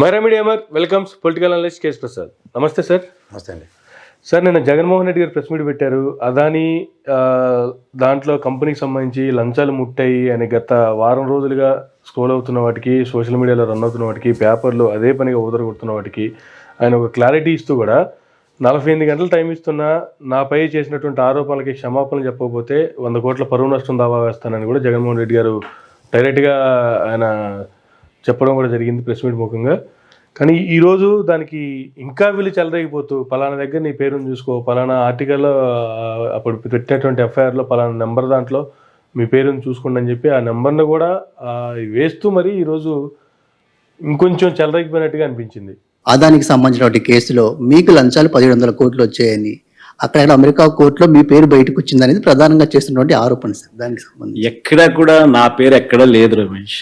Myra media welcomes political analyst K S Prasad. నమస్తే sir. నమస్తే అండి. సార్, నిన్న జగన్మోహన్ రెడ్డి గారు ప్రెస్ మీట్ పెట్టారు. అదానీ దాంట్లో కంపెనీకి సంబంధించి లంచాలు ముట్టాయి అని గత వారం రోజులుగా స్క్రోల్ అవుతున్న వాటికి, సోషల్ మీడియాలో రన్ అవుతున్న వాటికి, పేపర్లో అదే పనిగా ఊదరగొడుతున్న వాటికి ఆయన ఒక క్లారిటీ ఇస్తూ కూడా 48 గంటలు టైం ఇస్తున్నా నాపై చేసినటువంటి ఆరోపణలకి క్షమాపణలు చెప్పకపోతే 100 కోట్ల పరువు నష్టం దావా వేస్తానని కూడా జగన్మోహన్ రెడ్డి గారు డైరెక్ట్గా ఆయన చెప్పడం కూడా జరిగింది ప్రెస్ మీట్ ముఖంగా. కానీ ఈరోజు దానికి ఇంకా వీళ్ళు చెలరేగిపోతూ పలానా దగ్గర నీ పేరుని చూసుకో, పలానా ఆర్టికల్లో అప్పుడు పెట్టినటువంటి ఎఫ్ఐఆర్లో పలానా నెంబర్ దాంట్లో మీ పేరుని చూసుకోండి అని చెప్పి ఆ నెంబర్ను కూడా వేస్తూ మరి ఈరోజు ఇంకొంచెం చెలరేగిపోయినట్టుగా అనిపించింది. అదానికి సంబంధించినటువంటి కేసులో మీకు లంచాలు 1700 కోట్లు వచ్చాయని అక్కడ అమెరికా కోర్టులో మీ పేరు బయటకు వచ్చింది అనేది ప్రధానంగా చేస్తున్నటువంటి ఆరోపణ సార్. దానికి సంబంధించి ఎక్కడ కూడా నా పేరు ఎక్కడ లేదు రమేష్.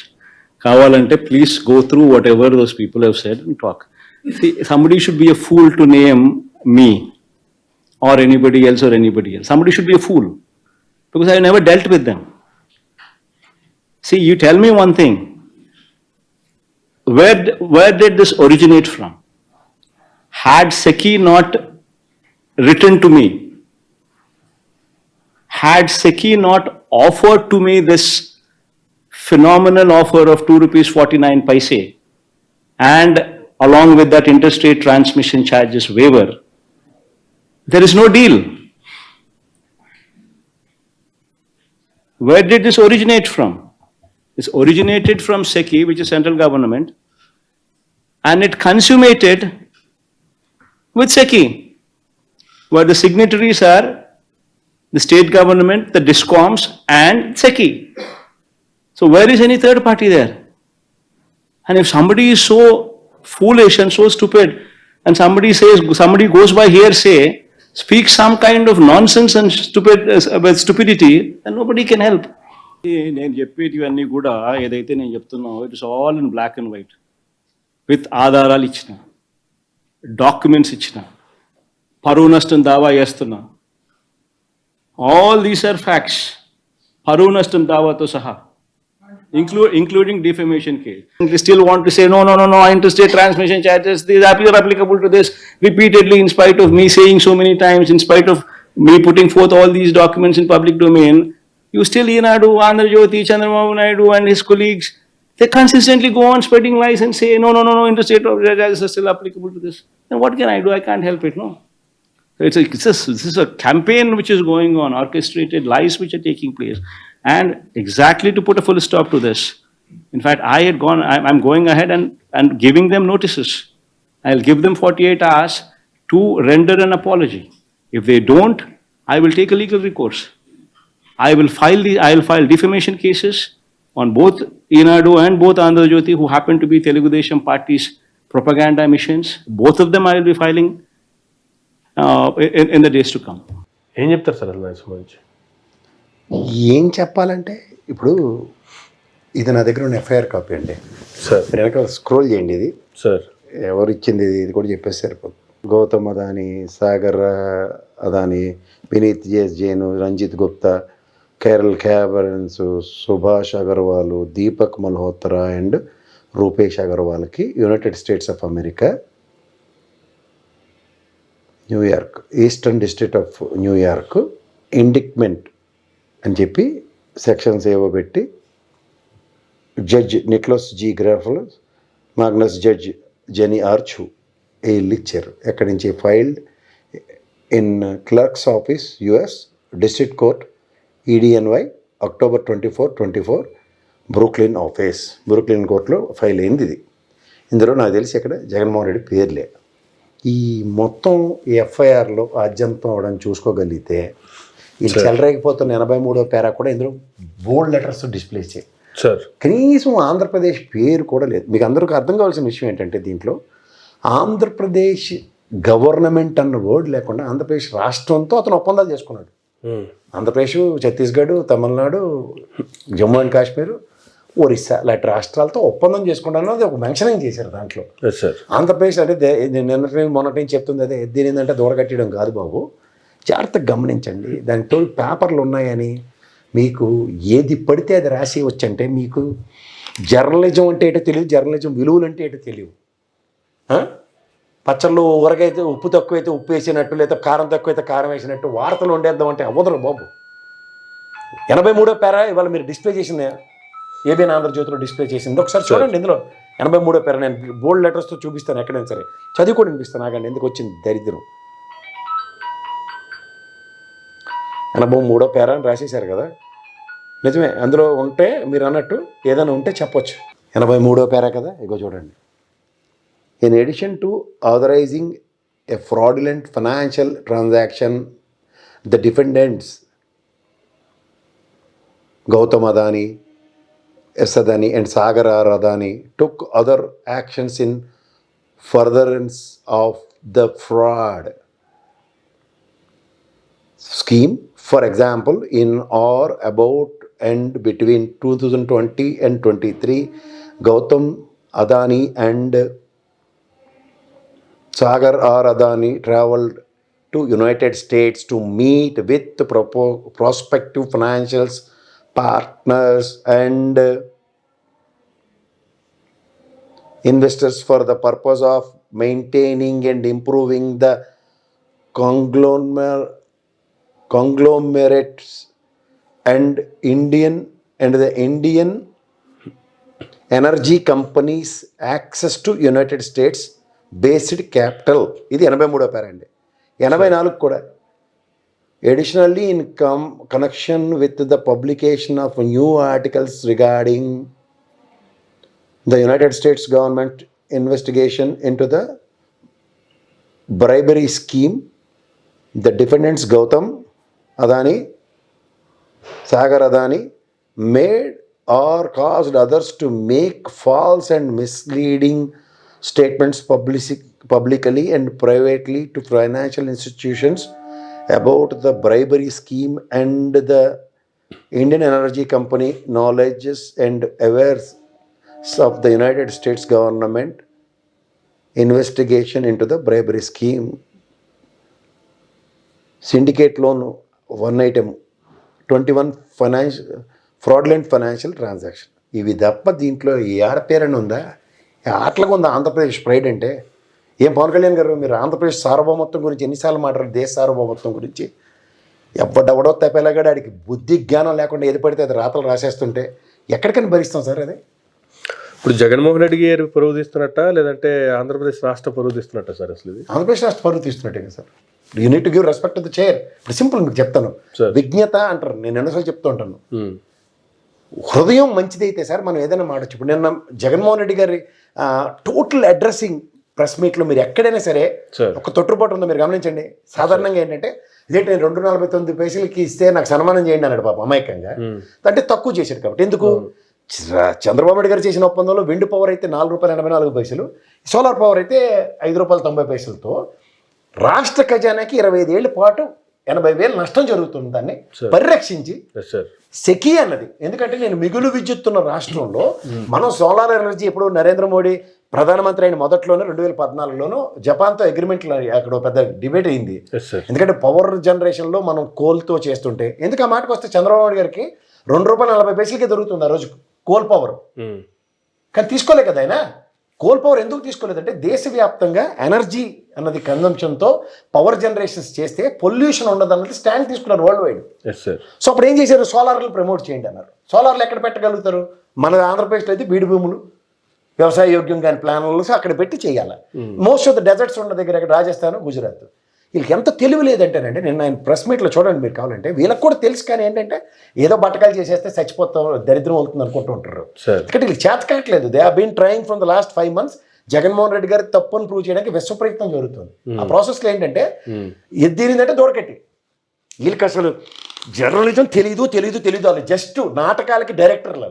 కావాలంటే please go through what ever those people have said and talk. Somebody should be a fool to name me or anybody else. Somebody should be a fool because I never dealt with them. See, you tell me one thing. Where did this originate from? Had SECI not written to me, had SECI not offered to me this phenomenal offer of ₹2.49 and along with that interstate transmission charges waiver, there is no deal. Where did this originate from? This originated from SECI, which is central government, and it consummated with SECI, where the signatories are the state government, the DISCOMs, and SECI. So where is any third party there? And if somebody is so foolish and so stupid, and somebody goes by hearsay, speaks some kind of nonsense and stupidity, then nobody can help. నేను చెప్పేటివన్నీ కూడా ఏదైతే నేను చెప్తున్నావు, it is all in black and white with ఆధారాలు ఇచ్చిన, documents ఇచ్చిన, పరువు నష్టం దావా చేస్తున్నా. ఆల్ దీస్ ఆర్ ఫ్యాక్ట్స్, పరువు నష్టం దావాతో సహా, including defamation case. They still want to say no, interstate transmission charges, these are applicable to this repeatedly, in spite of me saying so many times, in spite of me putting forth all these documents in public domain. You still, Enadu, Andhra Jyoti, Chandrababu Naidu and his colleagues, they consistently go on spreading lies and say no, interstate charges are still applicable to this. Then what can I do? I can't help it, no. This is a campaign which is going on, orchestrated lies which are taking place. And exactly to put a full stop to this, in fact, I'm going ahead and giving them notices. I'll give them 48 hours to render an apology. If they don't, I will take a legal recourse. I will file defamation cases on both Enadu and both Andhra Jyoti, who happen to be Telugu Desam party's propaganda missions. Both of them I will be filing in the days to come. ఏం చెప్తారు sir దానికి సంబంధించి? ఏం చెప్పాలంటే, ఇప్పుడు ఇది నా దగ్గర ఉన్న ఎఫ్ఐఆర్ కాపీ అండి సార్. వెనక స్క్రోల్ చేయండి. ఇది సార్ ఎవరు ఇచ్చింది ఇది కూడా చెప్పేసి సరిపోదు. Gautam Adani, Sagar Adani, Vineet Jain, Ranjith Gupta, కేరళ్ క్యాబరెన్స్, Subhash Agarwal, Deepak Malhotra and Rupesh అగర్వాల్కి United states of America, New York, eastern district of New York ఇండిక్ట్మెంట్ అని చెప్పి సెక్షన్స్ ఏవో పెట్టి judge Nicholas G గ్రాఫల్, Magnus judge genie arch వీళ్ళు ఇచ్చారు. ఎక్కడి నుంచి? Filed in clerks office, US district court, EDNY, October 24, Brooklyn office, Brooklyn కోర్టులో ఫైల్ అయింది ఇది. ఇందులో నాకు తెలిసి ఇక్కడ జగన్మోహన్ రెడ్డి పేర్లే. ఈ మొత్తం ఎఫ్ఐఆర్లో ఆద్యంతం అవడం చూసుకోగలిగితే ఈ చెలరేగిపోతున్న 83వ పేరా కూడా ఇందులో బోల్డ్ లెటర్స్ డిస్ప్లే చేయి. సార్ కనీసం ఆంధ్రప్రదేశ్ పేరు కూడా లేదు. మీకు అందరికీ అర్థం కావాల్సిన విషయం ఏంటంటే, దీంట్లో ఆంధ్రప్రదేశ్ గవర్నమెంట్ అన్న వర్డ్ లేకుండా ఆంధ్రప్రదేశ్ రాష్ట్రంతో అతను ఒప్పందాలు చేసుకున్నాడు. ఆంధ్రప్రదేశ్, ఛత్తీస్గఢ్, తమిళనాడు, జమ్మూ అండ్ కాశ్మీర్, ఒరిస్సా లాంటి రాష్ట్రాలతో ఒప్పందం చేసుకుంటాను అది ఒక మెన్షనింగ్ చేశారు దాంట్లో. ఆంధ్రప్రదేశ్ అంటే మొన్నటి నుంచి చెప్తుంది అదే, దీని ఏంటంటే దూరగట్టడం కాదు బాబు, జాగ్రత్తగా గమనించండి. దానికి పేపర్లు ఉన్నాయని మీకు ఏది పడితే అది రాసి వచ్చంటే మీకు జర్నలిజం అంటే ఏంటో తెలియదు, జర్నలిజం విలువలు అంటే ఏంటో తెలియవు. పచ్చళ్ళు ఊరకైతే ఉప్పు తక్కువైతే ఉప్పు వేసినట్టు, లేదా కారం తక్కువైతే కారం వేసినట్టు వార్తలు వండేద్దామంటే అవ్వదురు బాబు. 83వ పేరా ఇవాళ మీరు డిస్ప్లే చేసింది ఏబిఎన్ ఆంధ్రజ్యోతిలో డిస్ప్లే చేసింది, ఒకసారి చూడండి. ఇందులో 83వ పేరా నేను బోల్డ్ లెటర్స్తో చూపిస్తాను, ఎక్కడైనా సరే చదివి కూడా వినిపిస్తాను. నాకండి ఎందుకు వచ్చింది దరిద్రం. 83వ పేరా అని రాసేశారు కదా, నిజమే. అందులో ఉంటే మీరు అన్నట్టు ఏదైనా ఉంటే చెప్పొచ్చు. 83వ పేరా కదా, ఇగో చూడండి. In addition to authorizing a fraudulent financial transaction, the defendants Gautam Adani, S. Adani and Sagar R. Adani took other actions in furtherance of the fraud scheme. For example, in or about and between 2020 and 23, Gautam Adani and Sagar R. Adani traveled to United States to meet with prospective financial partners and investors for the purpose of maintaining and improving the conglomerates and the Indian energy companies' access to United States based capital. ఇది 83వ పేరా అండి. 84 కూడా. Additionally, in connection with the publication of new articles regarding the United States government investigation into the bribery scheme, the defendants Gautam Adani, Sagar Adani made or caused others to make false and misleading statements publicly and privately to financial institutions about the bribery scheme and the Indian Energy Company knowledges and awareness of the United States government investigation into the bribery scheme. Syndicate loan 1 item 21 fraudulent financial transaction. ఇవి తప్ప దీంట్లో ఏడ పేరని ఉందా? ఆటలకు ఉందా Andhra Pradesh pride అంటే? ఏం పవన్ కళ్యాణ్ గారు, మీరు ఆంధ్రప్రదేశ్ సార్వభౌమత్వం గురించి ఎన్నిసార్లు మాట్లాడారు? దేశ సార్వభౌమత్వం గురించి ఎవడెవడో తప్పేలాగాడు, ఆడికి బుద్ధి జ్ఞానం లేకుండా ఏది పడితే అది రాతలు రాసేస్తుంటే ఎక్కడికైనా భరిస్తాం సార్ అది? ఇప్పుడు జగన్మోహన్ రెడ్డి గారు పరువు తీస్తున్నట్ట, లేదంటే ఆంధ్రప్రదేశ్ రాష్ట్ర పరువు తీస్తున్నట్ట సార్? అసలు ఇది ఆంధ్రప్రదేశ్ రాష్ట్ర పరువు తీస్తున్నట్టే కదా sir. You need to give respect to the chair. ఇప్పుడు సింపుల్ మీకు చెప్తాను, విజ్ఞత అంటారు, నేను ఎన్నోసార్లు చెప్తూ ఉంటాను. హృదయం మంచిదైతే సార్ మనం ఏదైనా మాడచ్చు. ఇప్పుడు నిన్న జగన్మోహన్ రెడ్డి గారి టోటల్ అడ్రస్సింగ్ ప్రెస్ మీట్లో మీరు ఎక్కడైనా సరే ఒక తొట్టుపాటు ఉందో మీరు గమనించండి. సాధారణంగా ఏంటంటే ఇదేంటి నేను 2.49 ఇస్తే నాకు సన్మానం చేయండి అన్నాడు పాప అమాయకంగా. అంటే తక్కువ చేశాడు కాబట్టి. ఎందుకు? చంద్రబాబు నాయుడు గారు చేసిన ఒప్పందంలో విండ్ పవర్ అయితే ₹4.84, సోలార్ పవర్ అయితే ₹5.90తో రాష్ట్ర ఖజానాకి 25 ఏళ్ల పాటు 80,000 నష్టం జరుగుతుంది. దాన్ని పరిరక్షించి సెకీ అన్నది. ఎందుకంటే నేను మిగులు విద్యుత్తున్న రాష్ట్రంలో మనం సోలార్ ఎనర్జీ ఇప్పుడు నరేంద్ర మోడీ ప్రధానమంత్రి అయిన మొదట్లోనే 2014లోనూ జపాన్తో అగ్రిమెంట్లు అక్కడ పెద్ద డిబేట్ అయింది. ఎందుకంటే పవర్ జనరేషన్లో మనం కోల్తో చేస్తుంటే, ఎందుకు ఆ మాటకు వస్తే చంద్రబాబు నాయుడు గారికి ₹2.40 దొరుకుతుంది ఆ రోజు కోల్ పవర్. కానీ తీసుకోలే కదా ఆయన. కోల్ పవర్ ఎందుకు తీసుకోలేదంటే దేశవ్యాప్తంగా ఎనర్జీ అన్నది కన్జంప్షన్తో పవర్ జనరేషన్స్ చేస్తే పొల్యూషన్ ఉండదు అన్నది స్టాండ్ తీసుకున్నారు వరల్డ్ వైడ్. సో అప్పుడు ఏం చేశారు? సోలార్లు ప్రమోట్ చేయండి అన్నారు. సోలార్లు ఎక్కడ పెట్టగలుగుతారు? మన ఆంధ్రప్రదేశ్లో అయితే బీడు భూములు, వ్యవసాయ యోగ్యం కానీ ప్లాన్లు అక్కడ పెట్టి చేయాలి. మోస్ట్ ఆఫ్ ద డెజర్ట్స్ ఉన్న దగ్గర రాజస్థాన్, గుజరాత్. వీళ్ళకి ఎంత తెలివి లేదంటేనంటే నిన్న ఆయన ప్రెస్ మీట్లో చూడండి మీరు కావాలంటే, వీళ్ళకి కూడా తెలుసు. కానీ ఏంటంటే ఏదో బట్టకాలు చేసేస్తే చచ్చిపోతాం, దరిద్రం అవుతుంది అనుకుంటూ ఉంటారు. ఎందుకంటే వీళ్ళకి చేత కావట్లేదు. They have been trying from the last 5 months. Jaganmohan Reddy గారి తప్పును ప్రూవ్ చేయడానికి విశ్వ ప్రయత్నం జరుగుతుంది. ఆ ప్రాసెస్లో ఏంటంటే ఎద్దిరిందంటే దూడకట్టి. వీళ్ళకి అసలు జర్నలిజం తెలీదు వాళ్ళు జస్ట్ నాటకాలకి డైరెక్టర్లు.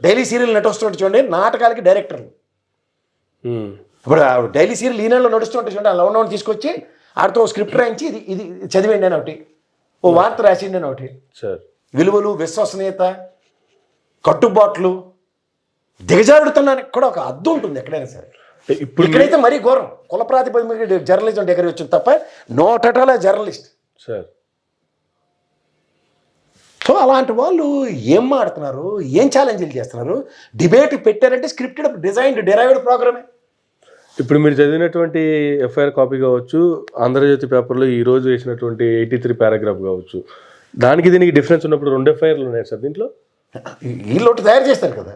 డైలీ సీరియల్ నడుస్తుంటే చూడండి, నాటకాలకి డైరెక్టర్లు. ఇప్పుడు డైలీ సీరియల్ ఈ నెలలో నడుస్తుంటే చూడండి, అలా ఉన్నవాడిని తీసుకొచ్చి ఆడితో స్క్రిప్ట్ రాయించి ఇది చదివేయండి అని ఒకటి, ఓ వార్త రాసిండి అని ఒకటి. విలువలు, విశ్వసనీయత, కట్టుబాట్లు దిగజారుడుతున్నానికి కూడా ఒక అద్దం ఉంటుంది ఎక్కడైనా సరే. ఇప్పుడు ఇక్కడైతే మరీ ఘోరం. కుల ప్రాతిపదిక మీద జర్నలిజం దగ్గర వచ్చింది తప్ప note at all journalist. So అలాంటి వాళ్ళు ఏం మాడుతున్నారు, ఏం ఛాలెంజ్లు చేస్తున్నారు? డిబేట్ పెట్టారంటే స్క్రిప్టెడ్, డిజైన్డ్, డెరైవ్డ్ ప్రోగ్రామే. ఇప్పుడు మీరు చదివినటువంటి ఎఫ్ఐఆర్ కాపీ కావచ్చు, ఆంధ్రజ్యోతి పేపర్లో ఈ రోజు వేసినటువంటి 83 పారాగ్రాఫ్ కావచ్చు, దానికి దీనికి డిఫరెన్స్ ఉన్నప్పుడు 2 ఎఫ్ఐఆర్లు ఉన్నాయి సార్ దీంట్లో. వీళ్ళు ఒకటి తయారు చేస్తారు కదా,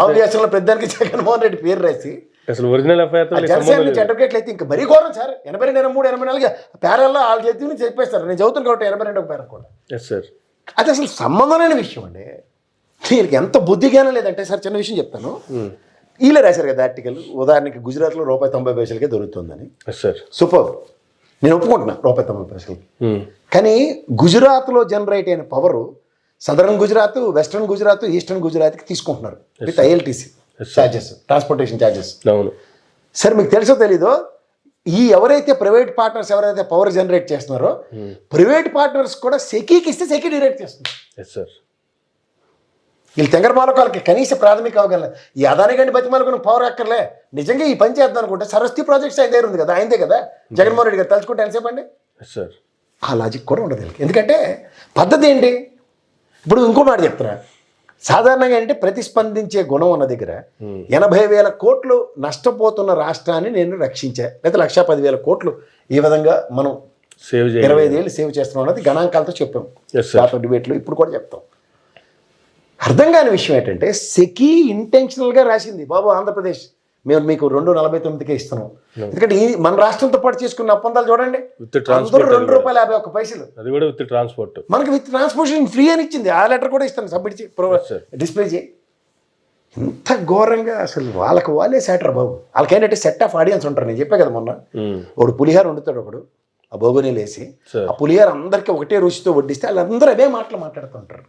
ఆవేశంలో పెద్దానికి జగన్మోహన్ రెడ్డి పేరు రాసి అసలు ఒరిజినల్ ఎఫ్ఐఆర్ జనసేన నుంచి అడ్వకేట్లు అయితే ఇంకా మరీ ఘోరం సార్. 82, 83, 84 పేరాల్లో వాళ్ళ చేతి నుంచి చెప్పేస్తారు. నేను చదువుతాను కాబట్టి 82 పేర కూడా. Yes sir. అది అసలు సంబంధం లేని విషయం అండి. వీళ్ళకి ఎంత బుద్ధి జ్ఞానం లేదంటే సార్, చిన్న విషయం చెప్తాను. వీళ్ళే రాశారు కదా ఆర్టికల్, ఉదాహరణకి గుజరాత్లో ₹90 దొరుకుతుందని. సార్ సూపర్, నేను ఒప్పుకుంటున్నా ₹90. కానీ గుజరాత్లో జనరేట్ అయిన power southern Gujarat, western Gujarat, eastern గుజరాత్కి తీసుకుంటున్నారు with ILTC charges, transportation charges. అవును సార్, మీకు తెలుసో తెలీదో, ఈ ఎవరైతే ప్రైవేట్ పార్ట్నర్స్ ఎవరైతే పవర్ జనరేట్ చేస్తున్నారో ప్రైవేట్ పార్ట్నర్స్ కూడా సెకీకి ఇస్తే సెకీ డిరేట్ చేస్తున్నారు. Yes sir. వీళ్ళు తెంగరమాలకాలకి కనీస ప్రాథమిక అవగాహన. ఈ అదాని గండి బతిమాలకు పవర్ అక్కర్లే. నిజంగా ఈ పని చేద్దాం అనుకుంటే సరస్వతి ప్రాజెక్ట్స్ ఆయన దగ్గర ఉంది కదా, ఆయనదే కదా జగన్మోహన్ రెడ్డి గారు. తలుచుకుంటే ఎంతసేపు అండి. సార్ ఆ లాజిక్ కూడా ఉండదు వీళ్ళకి. ఎందుకంటే పద్ధతి ఏంటి? ఇప్పుడు ఇంకో మాట చెప్తున్నా. సాధారణంగా అంటే ప్రతిస్పందించే గుణం ఉన్న దగ్గర 80,000 కోట్లు నష్టపోతున్న రాష్ట్రాన్ని నేను రక్షించా, లేదా 1,10,000 కోట్లు ఈ విధంగా మనం సేవ్ 25 ఏళ్ళు సేవ్ చేస్తున్నాం అన్నది గణాంకాలతో చెప్పాం పేపర్ డిబేట్లో, ఇప్పుడు కూడా చెప్తాం. అర్థం కాని విషయం ఏంటంటే సెకీ ఇంటెన్షనల్గా రాసింది, బాబు ఆంధ్రప్రదేశ్ మేము మీకు 2.49కే ఇస్తున్నాం. ఎందుకంటే ఈ మన రాష్ట్రంతో పాటు చేసుకున్న ఒప్పందాలు చూడండి, అందరూ ₹2.51. అది కూడా విత్ ట్రాన్స్పోర్ట్. మనకి విత్ ట్రాన్స్పోర్టేషన్ ఫ్రీ అని ఇచ్చింది. ఆ లెటర్ కూడా ఇస్తాను, సబ్మిట్ డిస్ప్లే చేయి. ఇంత ఘోరంగా అసలు వాళ్ళకి వాళ్ళే సెటర్ బాబు. వాళ్ళకేంటంటే సెట్ ఆఫ్ ఆడియన్స్ ఉంటారు. నేను చెప్పే కదా మొన్న, ఒకడు పులిహార వండుతాడు, ఒకడు ఆ బోగుని లేసి ఆ పులిహార అందరికీ ఒకటే రుచితో వడ్డిస్తే వాళ్ళందరూ అదే మాటలు మాట్లాడుతుంటారు.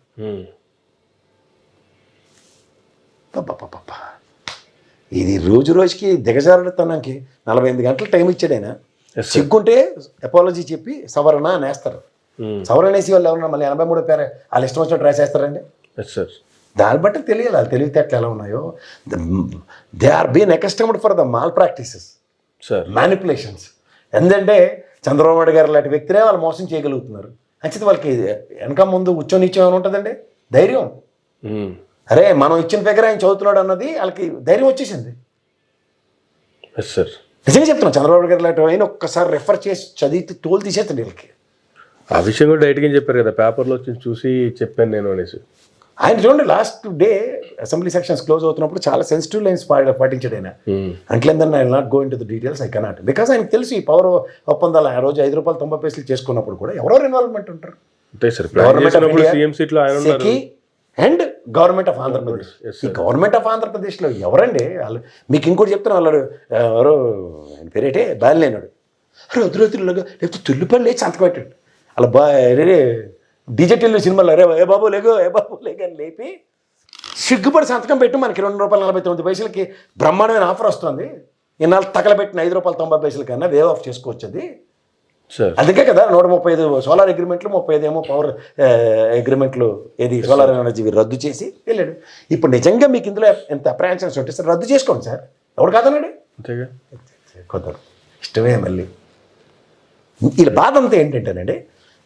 ఇది రోజు రోజుకి దిగజారుడుతనానికి 48 గంటలు టైం ఇచ్చాడు ఆయన. సిగ్గుంటే అపాలజీ చెప్పి సవరణ అనేస్తారు. సవరణ వేసి వాళ్ళు ఎవరన్నా మళ్ళీ 83 పేరు వాళ్ళు ఇష్టం వచ్చినట్టు రాసేస్తారండి. దాన్ని బట్టి తెలియాలి వాళ్ళు తెలివితేటలు ఎలా ఉన్నాయో. They are been accustomed for the malpractices, manipulations. ఎందుకంటే చంద్రబాబు నాయుడు గారు లాంటి వ్యక్తినే వాళ్ళు మోసం చేయగలుగుతున్నారు. అంచేది వాళ్ళకి వెనక ముందు ఉచ్చం నిత్యం ఏమైనా ఉంటుందండి, ధైర్యం. అరే మనం ఇచ్చిన దగ్గర ఆయన చదువుతున్నాడు అన్నది వాళ్ళకి ధైర్యం వచ్చేసింది. నిజంగా చెప్తున్నాను, చంద్రబాబు గారు లాంటి ఆయన ఒక్కసారి రెఫర్ చేసి చదివితే తోలు తీసేస్తుంది వీళ్ళకి. ఆ విషయం కూడా డైరెక్ట్గా చెప్పారు కదా, పేపర్లో వచ్చి చూసి చెప్పాను నేను అనేసి. ఆయన చూడండి, last day assembly sessions close అవుతున్నప్పుడు చాలా సెన్సిటివ్ లైన్స్ పాటించాడు ఆయన. అంట్లేందని I will not go into the details, I cannot. Because ఆయనకు తెలుసు ఈ పవర్ ఒప్పందాలు ఆ రోజు ₹5.90 చేసుకున్నప్పుడు కూడా ఎవరో ఇన్వాల్వ్మెంట్ ఉంటారు. And government of Andhra Pradesh. ఈ గవర్నమెంట్ ఆఫ్ ఆంధ్రప్రదేశ్లో ఎవరండి వాళ్ళు? మీకు ఇంకోటి చెప్తున్నా, వాళ్ళు ఎవరో ఆయన పేరేటే బాలినేనాడు, వద్దులాగా లేకపోతే తుల్లిపల్లి లేచి సంతకం పెట్టాడు. అలా డిజిటల్ సినిమాలో ఏ బాబు లేగో అని లేపి సిగ్గుపడి సంతకం పెట్టి మనకి ₹2.49 బ్రహ్మాండమైన ఆఫర్ వస్తుంది. ఇన్నాళ్ళు తగలబెట్టిన ₹5.90 కన్నా వేవ్ ఆఫ్ చేసుకోవచ్చు. అది అందుకే కదా 135 సోలార్ అగ్రిమెంట్లు, 35 ఏమో పవర్ అగ్రిమెంట్లు, ఏది సోలార్ ఎనర్జీ రద్దు చేసి వెళ్ళాడు. ఇప్పుడు నిజంగా మీకు ఇందులో ఎంత అప్రహెన్షన్స్ ఉంటే సార్ రద్దు చేసుకోండి సార్, ఎవడు కాదన్నాడు. కుదరదు, ఇష్టమే. మళ్ళీ వీళ్ళ బాధ అంతా ఏంటంటేనండి,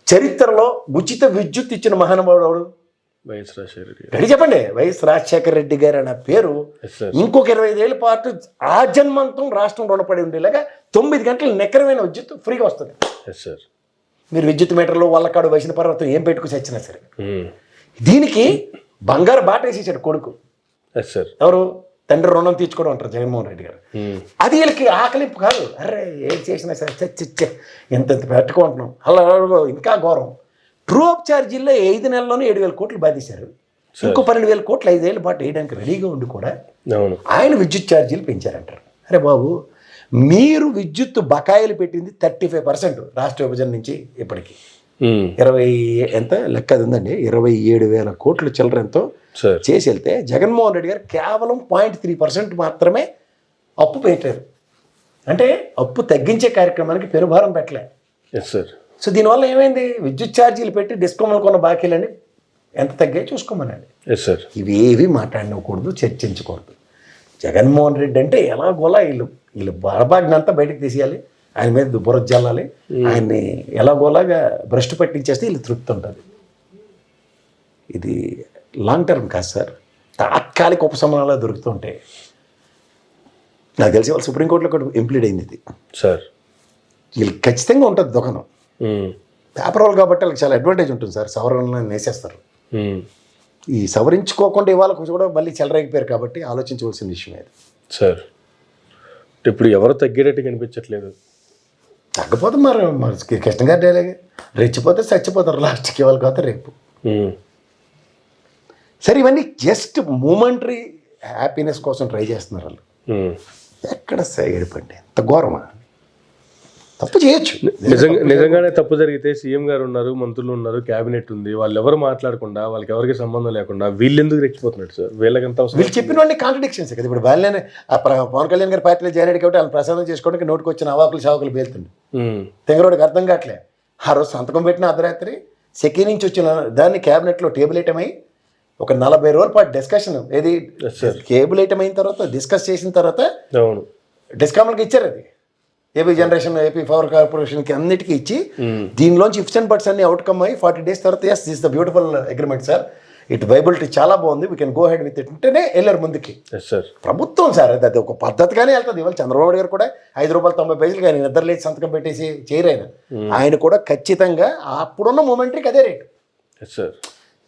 చరిత్రలో ఉచిత విద్యుత్ ఇచ్చిన మహానుభావుడు ఎవడు? రెడ్డి చెప్పండి. వైఎస్ రాజశేఖర రెడ్డి గారు అన్న పేరు ఇంకొక 25 ఏళ్ళ పాటు ఆ జన్మంతం రాష్ట్రం రుణపడి ఉండేలాగా 9 గంటలు నెక్కరమైన విద్యుత్ ఫ్రీగా వస్తుంది. మీరు విద్యుత్ మీటర్లు వల్లకాడు వైసిన పర్వతం ఏం పెట్టుకుని వచ్చినా సరే. దీనికి బంగారు బాట వేసేసాడు కొడుకు. ఎవరు? తండ్రి రుణం తీర్చుకోవడం అంటారు జగన్మోహన్ రెడ్డి గారు. అది వీళ్ళకి ఆకలింపు కాదు. అరే ఏం చేసినా సరే చచ్చే ఎంత పెట్టుకుంటున్నాం అలా. ఇంకా ఘోరం, ట్రూ అప్ ఛార్జీల్లో 5 నెలల్లోనే 7,000 కోట్లు బాధేశారు. ఇంకో 12,000 కోట్లు 5 ఏళ్ళ పాటు వేయడానికి రెడీగా ఉండి కూడా ఆయన విద్యుత్ ఛార్జీలు పెంచారంటారు. అరే బాబు, మీరు విద్యుత్ బకాయిలు పెట్టింది 35% రాష్ట్ర విభజన నుంచి ఇప్పటికి 20 ఎంత లెక్క అది ఉందండి, 27,000 కోట్లు చిల్లరంతో చేసి వెళ్తే జగన్మోహన్ రెడ్డి గారు కేవలం 0.3% మాత్రమే అప్పు పెట్టారు. అంటే అప్పు తగ్గించే కార్యక్రమానికి పెనుభారం పెట్టలే. సో దీనివల్ల ఏమైంది? విద్యుత్ ఛార్జీలు పెట్టి డిస్కౌంట్లు కొన్న బాకీలని ఎంత తగ్గాయి చూసుకోమనండి. ఇవేవి మాట్లాడకూడదు, చర్చించకూడదు. జగన్మోహన్ రెడ్డి అంటే ఎలాగోలా వీళ్ళు బరబాగ్నంతా బయటకు తీసేయాలి, ఆయన మీద బుర్ర జల్లాలి, ఆయన్ని ఎలాగోలాగా భ్రష్టు పట్టించేస్తే వీళ్ళు తృప్తి ఉంటుంది. ఇది లాంగ్ టర్మ్ కాదు సార్, తాత్కాలిక ఉపశమనాలు దొరుకుతుంటాయి. నాకు తెలిసి వాళ్ళు సుప్రీంకోర్టులో కూడా ఇంప్లీడ్ అయింది ఇది. సార్ వీళ్ళకి ఖచ్చితంగా ఉంటుంది దుకాణం. పేపర్ వాళ్ళు కాబట్టి వాళ్ళకి చాలా అడ్వాంటేజ్ ఉంటుంది సార్. సవరణలను వేసేస్తారు. ఈ సవరించుకోకుండా ఇవాళ కూడా మళ్ళీ చెలరేగిపోయారు కాబట్టి ఆలోచించవలసిన విషయం అది. సార్ ఇప్పుడు ఎవరు తగ్గేటట్టు కనిపించట్లేదు. తగ్గపోతే మరి కృష్ణ గారి డైలాగ్, రెచ్చిపోతే చచ్చిపోతారు లాస్ట్కి, ఇవాళ కాకపోతే రేపు. సరే ఇవన్నీ జస్ట్ మూమెంటరీ హ్యాపీనెస్ కోసం ట్రై చేస్తున్నారు వాళ్ళు. ఎక్కడ ఏడుపండి, ఎంత ఘోరమా? తప్పు చేయొచ్చు, నిజంగానే తప్పు జరిగితే సీఎం గారు ఉన్నారు, మంత్రులు ఉన్నారు, క్యాబినెట్ ఉంది, వాళ్ళు ఎవరు మాట్లాడకుండా, వాళ్ళకి ఎవరికి సంబంధం లేకుండా వీళ్ళు ఎందుకు రెచ్చిపోతున్నారు సార్? వీళ్ళకంత అవసరం. వీళ్ళు చెప్పినవన్నీ కాంట్రడిక్షన్స్ కదా. ఇప్పుడు వాళ్ళనే పవన్ కళ్యాణ్ గారి పార్టీలో జాయిన్ అయ్యాడు కాబట్టి వాళ్ళని ప్రసాదం చేసుకోవడానికి నోటికి వచ్చిన అవాకులు షాకులు పేలుతుంది. తెంగరోడికి అర్థం కావట్లే. ఆ రోజు సంతకం పెట్టిన అర్ధరాత్రి సెకీ నుంచి వచ్చిన దాన్ని క్యాబినెట్లో టేబుల్ ఐటమ్ అయ్యి ఒక 40 రోజుల పాటు డిస్కషన్, ఏది కేబుల్ ఐటమ్ అయిన తర్వాత డిస్కస్ చేసిన తర్వాత డిస్కామ్లకి ఇచ్చారు. అది ఏపీ జనరేషన్, ఏపీ పవర్ కార్పొరేషన్కి అన్నిటికీ ఇచ్చి దీనిలోంచి ఇఫ్స్ అండ్ బట్స్ అన్ని అవుట్కమ్ అయ్యి 40 days తర్వాత yes this the beautiful agreement sir, it viability చాలా బాగుంది, we can go head with it అంటేనే వెళ్ళారు ముందుకి. ప్రభుత్వం సార్ అది ఒక పద్ధతిగానే వెళ్తుంది. ఇవాళ చంద్రబాబు గారు కూడా ₹5.90 ఆయన నిద్ర లేచి సంతకం పెట్టేసి చేయరు. ఆయన కూడా ఖచ్చితంగా అప్పుడున్న మూమెంటరీకి అదే రేటు.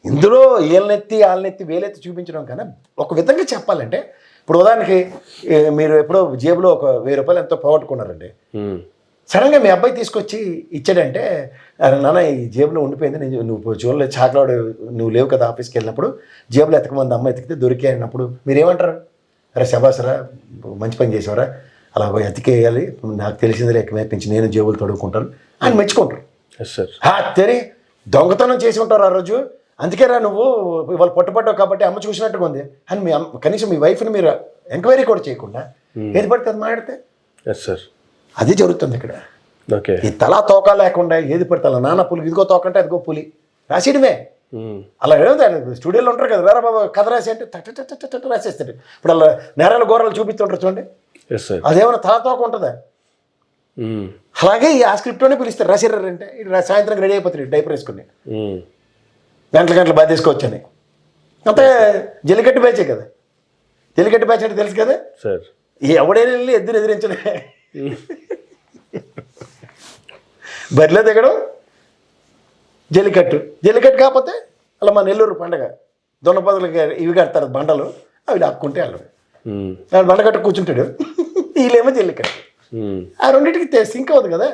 ఇందులో వాళ్ళనెత్తి వేలెత్తి చూపించడం కన్నా ఒక విధంగా చెప్పాలంటే, ఇప్పుడు ఉదాహరణకి మీరు ఎప్పుడో జేబులో ఒక ₹1000 ఎంతో పోగొట్టుకున్నారండి. సడన్గా మీ అబ్బాయి తీసుకొచ్చి ఇచ్చాడంటే, అరే నాన్న ఈ జేబులో ఉండిపోయింది, నువ్వు చూడలేదు, చాకలాడు నువ్వు లేవు కదా ఆఫీస్కి వెళ్ళినప్పుడు, జేబులో ఎతకమంది అమ్మాయి ఎతికితే దొరికి అన్నప్పుడు మీరు ఏమంటారు? అరే శబాసరా, మంచి పని చేసేవారా, అలా పోయి ఎతికేయాలి, నాకు తెలిసింది ఎక్కమేపించి నేను జేబులు తొడుక్కుంటాను అని మెచ్చుకుంటారు. తెరి దొంగతనం చేసి ఉంటారు ఆ రోజు, అందుకే రా నువ్వు ఇవాళ పట్టుపడ్డావు కాబట్టి అమ్మ చూసినట్టుగా ఉంది అని మీ కనీసం మీ వైఫ్ని మీరు ఎంక్వైరీ కూడా చేయకుండా ఏది పడితే అది మాట్లాడితే అది జరుగుతుంది ఇక్కడ. ఈ తలా తోక లేకుండా ఏది పడితే అలా నాన్న పులి, ఇదిగో తోక అంటే అదిగో పులి రాసేయడమే. అలా ఏమవుతాయి స్టూడియోలో ఉంటారు కదా, రారా బాబా కథ రాసి అంటే తట్ట రాసేస్తాడు. ఇప్పుడు అలా నేరాల ఘోరాలు చూపిస్తుంటారు చూడండి, అదేమన్నా తలా తోక ఉంటుందా? అలాగే ఆ స్క్రిప్ట్లోనే పిలుస్తారు, రాసిర్రంటే సాయంత్రం రెడీ అయిపోతుంది డైపర్ వేసుకుని, గంటల బాధ తీసుకోవచ్చని. అంతే జల్లికట్టు బ్యాచే కదా. జల్లికట్టు బ్యాచ్ అంటే తెలుసు కదా సార్. ఎవడైనా వెళ్ళి ఎదిరించలే, బరిలో దిగడం జల్లికట్టు కాకపోతే అలా మా నెల్లూరు పండగ దొన్నపదులకి ఇవి కడతారు బండలు, అవి దాక్కుంటే వాళ్ళు బండ కట్టు కూర్చుంటాడు, వీళ్ళేమో జల్లికట్టు. ఆ రెండింటికి సింక్ అవ్వదు కదా.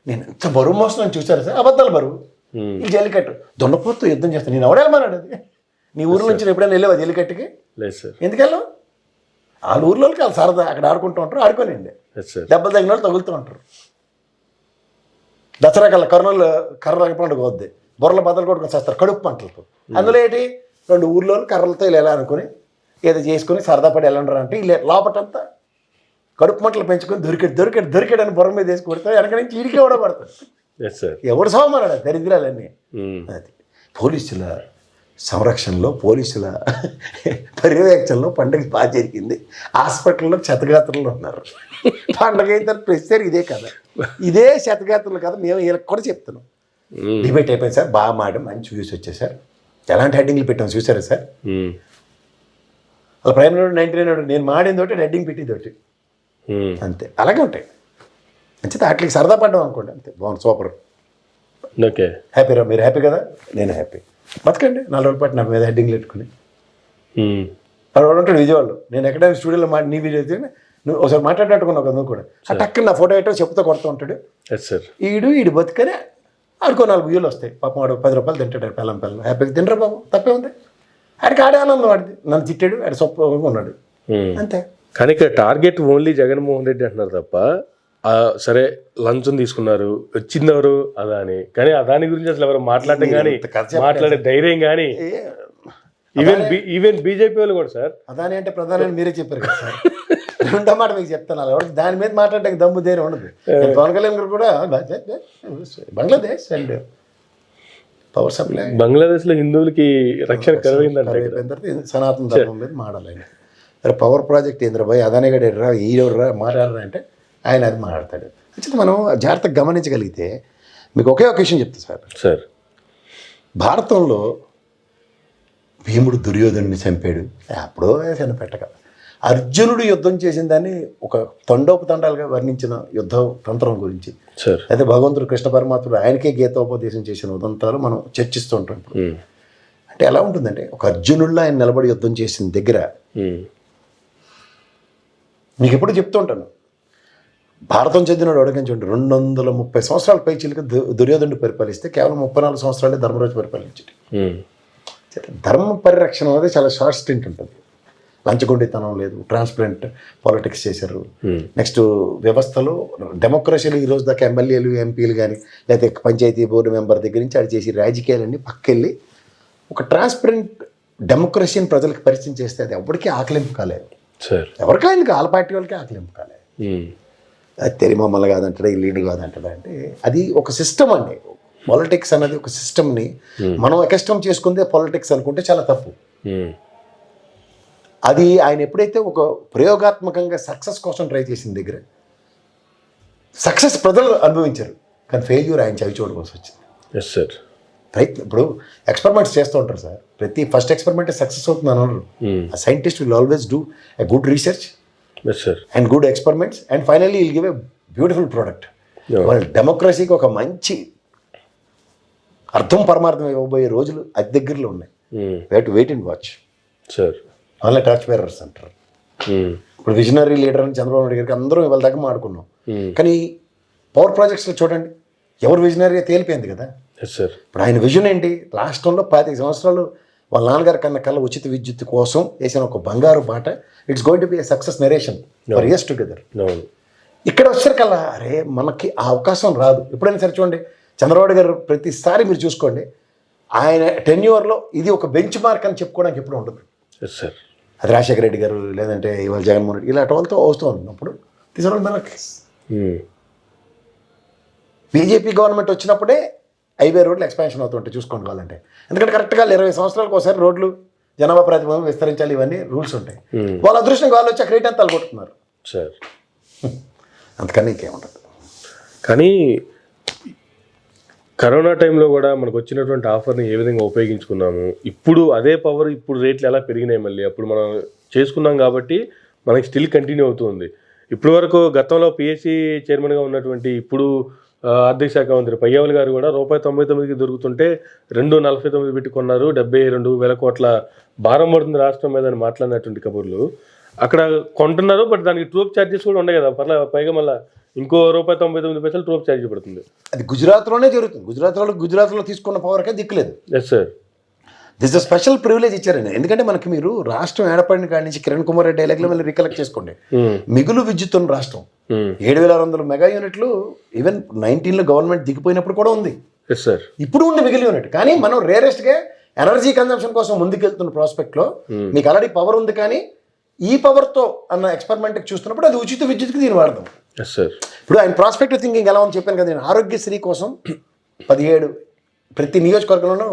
నేను ఎంత బరువు మోస్తున్నాను చూసారు సార్, అబద్ధాలు బరువు. ఈ జల్లికట్టు దొండపోతూ యుద్ధం చేస్తాను. నేను ఎవడేమన్నాడు అది? నీ ఊరు నుంచి ఎప్పుడైనా వెళ్ళావా జల్లికట్టుకి? ఎందుకు వెళ్ళావు? వాళ్ళ ఊర్లోకి వాళ్ళు సరదా అక్కడ ఆడుకుంటూ ఉంటారు, ఆడుకోనండి. దెబ్బలు తగిన వాళ్ళు తగులుతూ ఉంటారు. దసరా కల్లా కర్రల పండుగ వద్ది, బొర్రల బద్దలు కొట్టుకొని చేస్తారు కడుపు పంటలతో. అందులో ఏంటి 2 ఊర్లో కర్రలతో ఇలా ఎలా అనుకుని ఏదో చేసుకుని సరదా పడి వెళ్ళంటారు అంటే వీళ్ళు లోపటంతా కడుపు మంటలు పెంచుకొని దొరికాడని బొర్ర మీద వేసి కొడతారు, వెనక నుంచి ఇడికి కూడా పడతారు. ఎవడు సోమన్నాడు దరిద్రాలన్నీ. అది పోలీసుల సంరక్షణలో, పోలీసుల పర్యవేక్షణలో పండుగ బాగా జరిగింది. హాస్పిటల్లో శతగాత్రులు ఉన్నారు. పండుగ అయిన తర్వాత ప్రతిసారి ఇదే కదా, ఇదే శతగాత్రులు కదా. మేము వీళ్ళకి కూడా చెప్తున్నాం. డిబేట్ అయిపోయింది సార్, బాగా మాట, మంచి వ్యూస్ వచ్చాయి సార్, ఎలాంటి హెడ్డింగ్లు పెట్టాం చూసారా సార్? అలా ప్రైమ్ 99 నేను మాడింది ఒకటి, హెడ్డింగ్ పెట్టింది ఒకటి, అంతే. అలాగే ఉంటాయి. మంచిది వాటికి సరదా పడ్డాం అనుకోండి, అంతే. బాగుంది, సూపర్, ఓకే, హ్యాపీ రా. మీరు హ్యాపీ కదా, నేను హ్యాపీ. బతకండి 4 రోజుల పాటు నా మీద హెడ్డింగ్లు పెట్టుకుని. వాడు ఉంటాడు విజయవాడలో, నేను ఎక్కడైనా స్టూడియోలో నీ వీడియో నువ్వు ఒకసారి మాట్లాడినట్టుకున్నావు కదా నువ్వు కూడా, ఆ టక్కున నా ఫోటో పెట్టో చెప్తా కొడుతూ ఉంటాడు. ఈడు బతుకనే ఆడుకో 4 వ్యూలు వస్తాయి. పాపం వాడు ₹10 తింటాడు, పిల్లం హ్యాపీగా తినరా బాబు, తప్పే ఉంది. ఆడికి ఆడే ఆనందం వాడిది. నన్ను తిట్టాడు, ఆడ సొప్ప ఉన్నాడు, అంతే. కానీ ఇక్కడ టార్గెట్ ఓన్లీ జగన్మోహన్ రెడ్డి అంటున్నారు తప్ప, సరే లంచం తీసుకున్నారు, వచ్చిందెవరు అదాని, కానీ అదాని గురించి అసలు ఎవరు మాట్లాడటం కానీ, మాట్లాడే ధైర్యం కానీ, ఈవెన్ బీజేపీ వాళ్ళు కూడా సార్ అదాని అంటే ప్రధాని మీరే చెప్పారు కదా సార్. రెండో మాట మీకు చెప్తాను, ఎవరికి దాని మీద మాట్లాడడానికి దమ్ము ధైర్యం ఉండదు. పవన్ కళ్యాణ్ గారు కూడా బంగ్లాదేశ్ అండ్ పవర్ సప్లై, బంగ్లాదేశ్లో హిందువులకి రక్షణ కరువైందంటే సనాతన ధర్మం మీద మాడాలి. పవర్ ప్రాజెక్ట్ ఏంద్రబాయ్ అదాని గడ ఈరోరా మాట్లాడరా అంటే ఆయన అది మాట్లాడతాడు. అంటే మనం జాగ్రత్తగా గమనించగలిగితే మీకు ఒకే ఒక విషయం చెప్తా సార్. భారతంలో భీముడు దుర్యోధనుడిని చంపాడు, అప్పుడో పెట్టక అర్జునుడు యుద్ధం చేసిన దాన్ని ఒక తండోపతండాలుగా వర్ణించిన యుద్ధ తంత్రం గురించి, సార్ అయితే భగవంతుడు కృష్ణ పరమాత్ముడు ఆయనకే గీతోపదేశం చేసిన ఉదంతాలు మనం చర్చిస్తూ ఉంటాం. అంటే ఎలా ఉంటుందంటే ఒక అర్జునుడిలో ఆయన నిలబడి యుద్ధం చేసిన దగ్గర మీకు ఎప్పుడు చెప్తూ ఉంటాను, భారతం చదివినాడు అడగని చూడండి 230 సంవత్సరాల పైచిలుగా దుర్యోధనుడు పరిపాలిస్తే కేవలం 34 సంవత్సరాలే ధర్మరాజు పరిపాలించాడు. ధర్మ పరిరక్షణ అనేది చాలా షార్ట్ స్టింట్ ఉంటుంది. లంచగొండితనం లేదు, ట్రాన్స్పరెంట్ పాలిటిక్స్ చేశారు. నెక్స్ట్ వ్యవస్థలో డెమోక్రసీలు ఈ రోజు దాకా ఎమ్మెల్యేలు ఎంపీలు కానీ లేకపోతే పంచాయతీ బోర్డు మెంబర్ దగ్గర నుంచి అది చేసి రాజకీయాలన్నీ పక్కెళ్ళి ఒక ట్రాన్స్పరెంట్ డెమోక్రసీని ప్రజలకు పరిచయం చేస్తే అది ఎవరికీ ఆకలింపు కాలేదు. ఎవరికైనా వాళ్ళ పార్టీ వాళ్ళకి ఆకలింపు కాలేదు. అది తెరి మమ్మల్ని కాదంటాడా, ఈ లీడ్ కాదంటాడా అంటే అది ఒక సిస్టమ్ అండి. పాలిటిక్స్ అన్నది ఒక సిస్టమ్ని మనం ఎకస్టమ్ చేసుకుందే పాలిటిక్స్ అనుకుంటే చాలా తప్పు. అది ఆయన ఎప్పుడైతే ఒక ప్రయోగాత్మకంగా సక్సెస్ కోసం ట్రై చేసిన దగ్గర సక్సెస్ ప్రజలు అనుభవించారు, కానీ ఫెయిల్యూర్ ఆయన చవి చూడవలసి వచ్చింది. Yes sir. రైట్. ఇప్పుడు ఎక్స్పెరిమెంట్స్ చేస్తూ ఉంటారు సార్, ప్రతి ఫస్ట్ ఎక్స్పెరిమెంట్ సక్సెస్ అవుతుంది అనరు. Scientist will always do a good research and good experiments and finally will give a beautiful product. వాళ్ళ డెమోక్రసీకి ఒక మంచి అర్థం పరమార్థం ఇవ్వబోయే రోజులు అది దగ్గరలో ఉన్నాయి. We have to wait and watch sir. Online torch bearers అంటారు. ఇప్పుడు విజనరీ లీడర్ అని చంద్రబాబు నాయుడు గారికి అందరం ఇవాళ దాకా మాట్లాడుకున్నాం, కానీ పవర్ ప్రాజెక్ట్స్లో చూడండి ఎవరు విజనరీ తేలిపోయింది కదా. ఇప్పుడు ఆయన విజన్ ఏంటి, రాష్ట్రంలో 25 సంవత్సరాలు వాళ్ళ నాన్నగారి కన్నా కల్లా ఉచిత విద్యుత్ కోసం వేసిన ఒక బంగారు బాట. It's going to be a success narration for years together. ఇక్కడ వచ్చేసరికల్లా అరే మనకి ఆ అవకాశం రాదు. ఎప్పుడైనా సరే చూడండి చంద్రబాబు గారు ప్రతిసారి మీరు చూసుకోండి ఆయన టెన్యూర్లో ఇది ఒక బెంచ్ మార్క్ అని చెప్పుకోవడానికి ఎప్పుడు ఉండదు. అది రాజశేఖర రెడ్డి గారు లేదంటే ఇవాళ జగన్మోహన్ రెడ్డి ఇలాంటి వాళ్ళతో వస్తూ ఉన్నప్పుడు తీసుకురావాలి. మనకి బీజేపీ గవర్నమెంట్ వచ్చినప్పుడే హైవే రోడ్లు ఎక్స్పాన్షన్ అవుతుంటాయి చూసుకోండి కావాలంటే. ఎందుకంటే కరెక్ట్గా 20 సంవత్సరాలకు ఒకసారి రోడ్లు జనాభా ప్రాతిపదికన విస్తరించాలి, ఇవన్నీ రూల్స్ ఉంటాయి. వాళ్ళ అదృష్టం వాళ్ళు వచ్చి అక్కడ అంతా కొట్టుకున్నారు సార్. అంతకన్నా ఇంకేముండదు. కానీ కరోనా టైంలో కూడా మనకు వచ్చినటువంటి ఆఫర్ని ఏ విధంగా ఉపయోగించుకున్నాము, ఇప్పుడు అదే పవర్ ఇప్పుడు రేట్లు ఎలా పెరిగినాయి మళ్ళీ, అప్పుడు మనం చేసుకున్నాం కాబట్టి మనకి స్టిల్ కంటిన్యూ అవుతుంది. ఇప్పుడు వరకు గతంలో పిఎస్సి చైర్మన్గా ఉన్నటువంటి ఇప్పుడు ఆర్థిక శాఖ మంత్రి పయ్యావులు గారు కూడా ₹99కి దొరుకుతుంటే 2.49 పెట్టి కొన్నారు, 72,000 కోట్ల భారం పడుతుంది రాష్ట్రం మీద అని మాట్లాడినటువంటి కబుర్లు అక్కడ కొంటున్నారు. బట్ దానికి ట్రూప్ ఛార్జెస్ కూడా ఉన్నాయి కదా, పైగా మళ్ళీ ఇంకో ₹99 ట్రూప్ ఛార్జ్ పడుతుంది. అది గుజరాత్లోనే జరుగుతుంది. గుజరాత్లో తీసుకున్న పవర్కే దిక్కులేదు. Yes sir. This a special privilege ఇచ్చారండి. ఎందుకంటే మనకి మీరు రాష్ట్రం ఏర్పడిన కాడి నుంచి కిరణ్ కుమార్ రెడ్డి డైలాగ్లో మళ్ళీ రికలెక్ట్ చేసుకోండి, మిగులు విద్యుత్ ఉన్న రాష్ట్రం 7,600 మెగా యూనిట్లు ఈవెన్ 19లో గవర్నమెంట్ దిగిపోయినప్పుడు కూడా ఉంది. ఇప్పుడు ఉంది మిగిలి యూనిట్. కానీ మనం రేరెస్ట్గా ఎనర్జీ కన్జంప్షన్ కోసం ముందుకెళ్తున్న ప్రాస్పెక్ట్లో మీకు ఆల్రెడీ పవర్ ఉంది, కానీ ఈ పవర్తో అన్న ఎక్స్పెరిమెంట్కి చూస్తున్నప్పుడు అది ఉచిత విద్యుత్కి దీన్ని వాడదాం. ఇప్పుడు ఆయన ప్రాస్పెక్టివ్ థింకింగ్ ఎలా అని చెప్పాను కదా నేను. ఆరోగ్యశ్రీ కోసం 17 ప్రతి నియోజకవర్గంలోనూ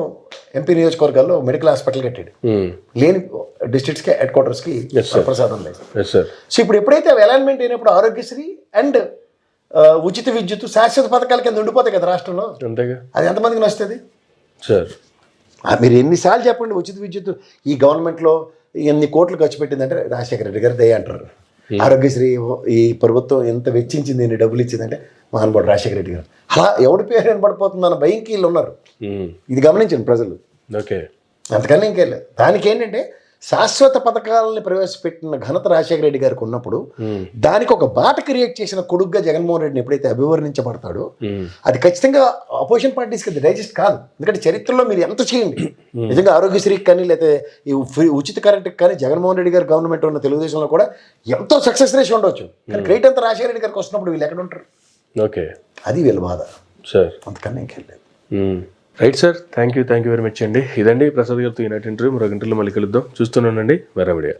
ఎంపీ నియోజకవర్గాల్లో మెడికల్ హాస్పిటల్ కట్టాడు, లేని డిస్ట్రిక్ట్స్కి హెడ్ క్వార్టర్స్కి ప్రసాదం లేదు. సో ఇప్పుడు ఎప్పుడైతే అలైన్మెంట్ అయినప్పుడు ఆరోగ్యశ్రీ అండ్ ఉచిత విద్యుత్ శాశ్వత పథకాల కింద ఉండిపోతాయి కదా రాష్ట్రంలో. అది ఎంతమందికి నచ్చుతుంది సార్? మీరు ఎన్నిసార్లు చెప్పండి ఉచిత విద్యుత్ ఈ గవర్నమెంట్లో ఎన్ని కోట్లు ఖర్చు పెట్టిందంటే రాజశేఖర రెడ్డి గారు దయ అంటారు. ఆరోగ్యశ్రీ ఈ ప్రభుత్వం ఎంత వెచ్చించింది, ఎన్ని డబ్బులు ఇచ్చిందంటే మహానుభావుడు రాజశేఖర రెడ్డి గారు. అలా ఎవడి పేరు వినపడిపోతుందన్న భయంకి వీళ్ళు ఉన్నారు. ఇది గమనించండి ప్రజలు. అంతకన్నా ఇంకేం లేదు. దానికి ఏంటంటే శాశ్వత పథకాలని ప్రవేశపెట్టిన ఘనత రాజశేఖర రెడ్డి గారికి ఉన్నప్పుడు దానికి ఒక బాట క్రియేట్ చేసిన కొడుగ్గా జగన్మోహన్ రెడ్డిని ఎప్పుడైతే అభివర్ణించబడతాడో అది ఖచ్చితంగా అపోజిషన్ పార్టీస్కి అది డైజెస్ట్ కాదు. ఎందుకంటే చరిత్రలో మీరు ఎంత చేయండి నిజంగా ఆరోగ్యశ్రీకి కానీ లేకపోతే ఈ ఉచిత కరెంట్కి కానీ జగన్మోహన్ రెడ్డి గారి గవర్నమెంట్ ఉన్న తెలుగుదేశంలో కూడా ఎంతో సక్సెస్ రేషియో ఉండవచ్చు, కానీ క్రెడిట్ అంతా రాజశేఖర రెడ్డి గారికి వస్తున్నప్పుడు వీళ్ళు ఎక్కడ ఉంటారు? అది వీళ్ళ బాధ సార్. అంతకన్నా ఇంకేం లేదు. Right sir. Thank you very much అండి. ఇదండి ప్రసాద్ గారితో ఈనాటి ఇంటర్వ్యూ. మరొక ఇంటర్వ్యూలో మళ్ళీ కలుద్దాం. చూస్తూనే ఉండండి మెరా మీడియా.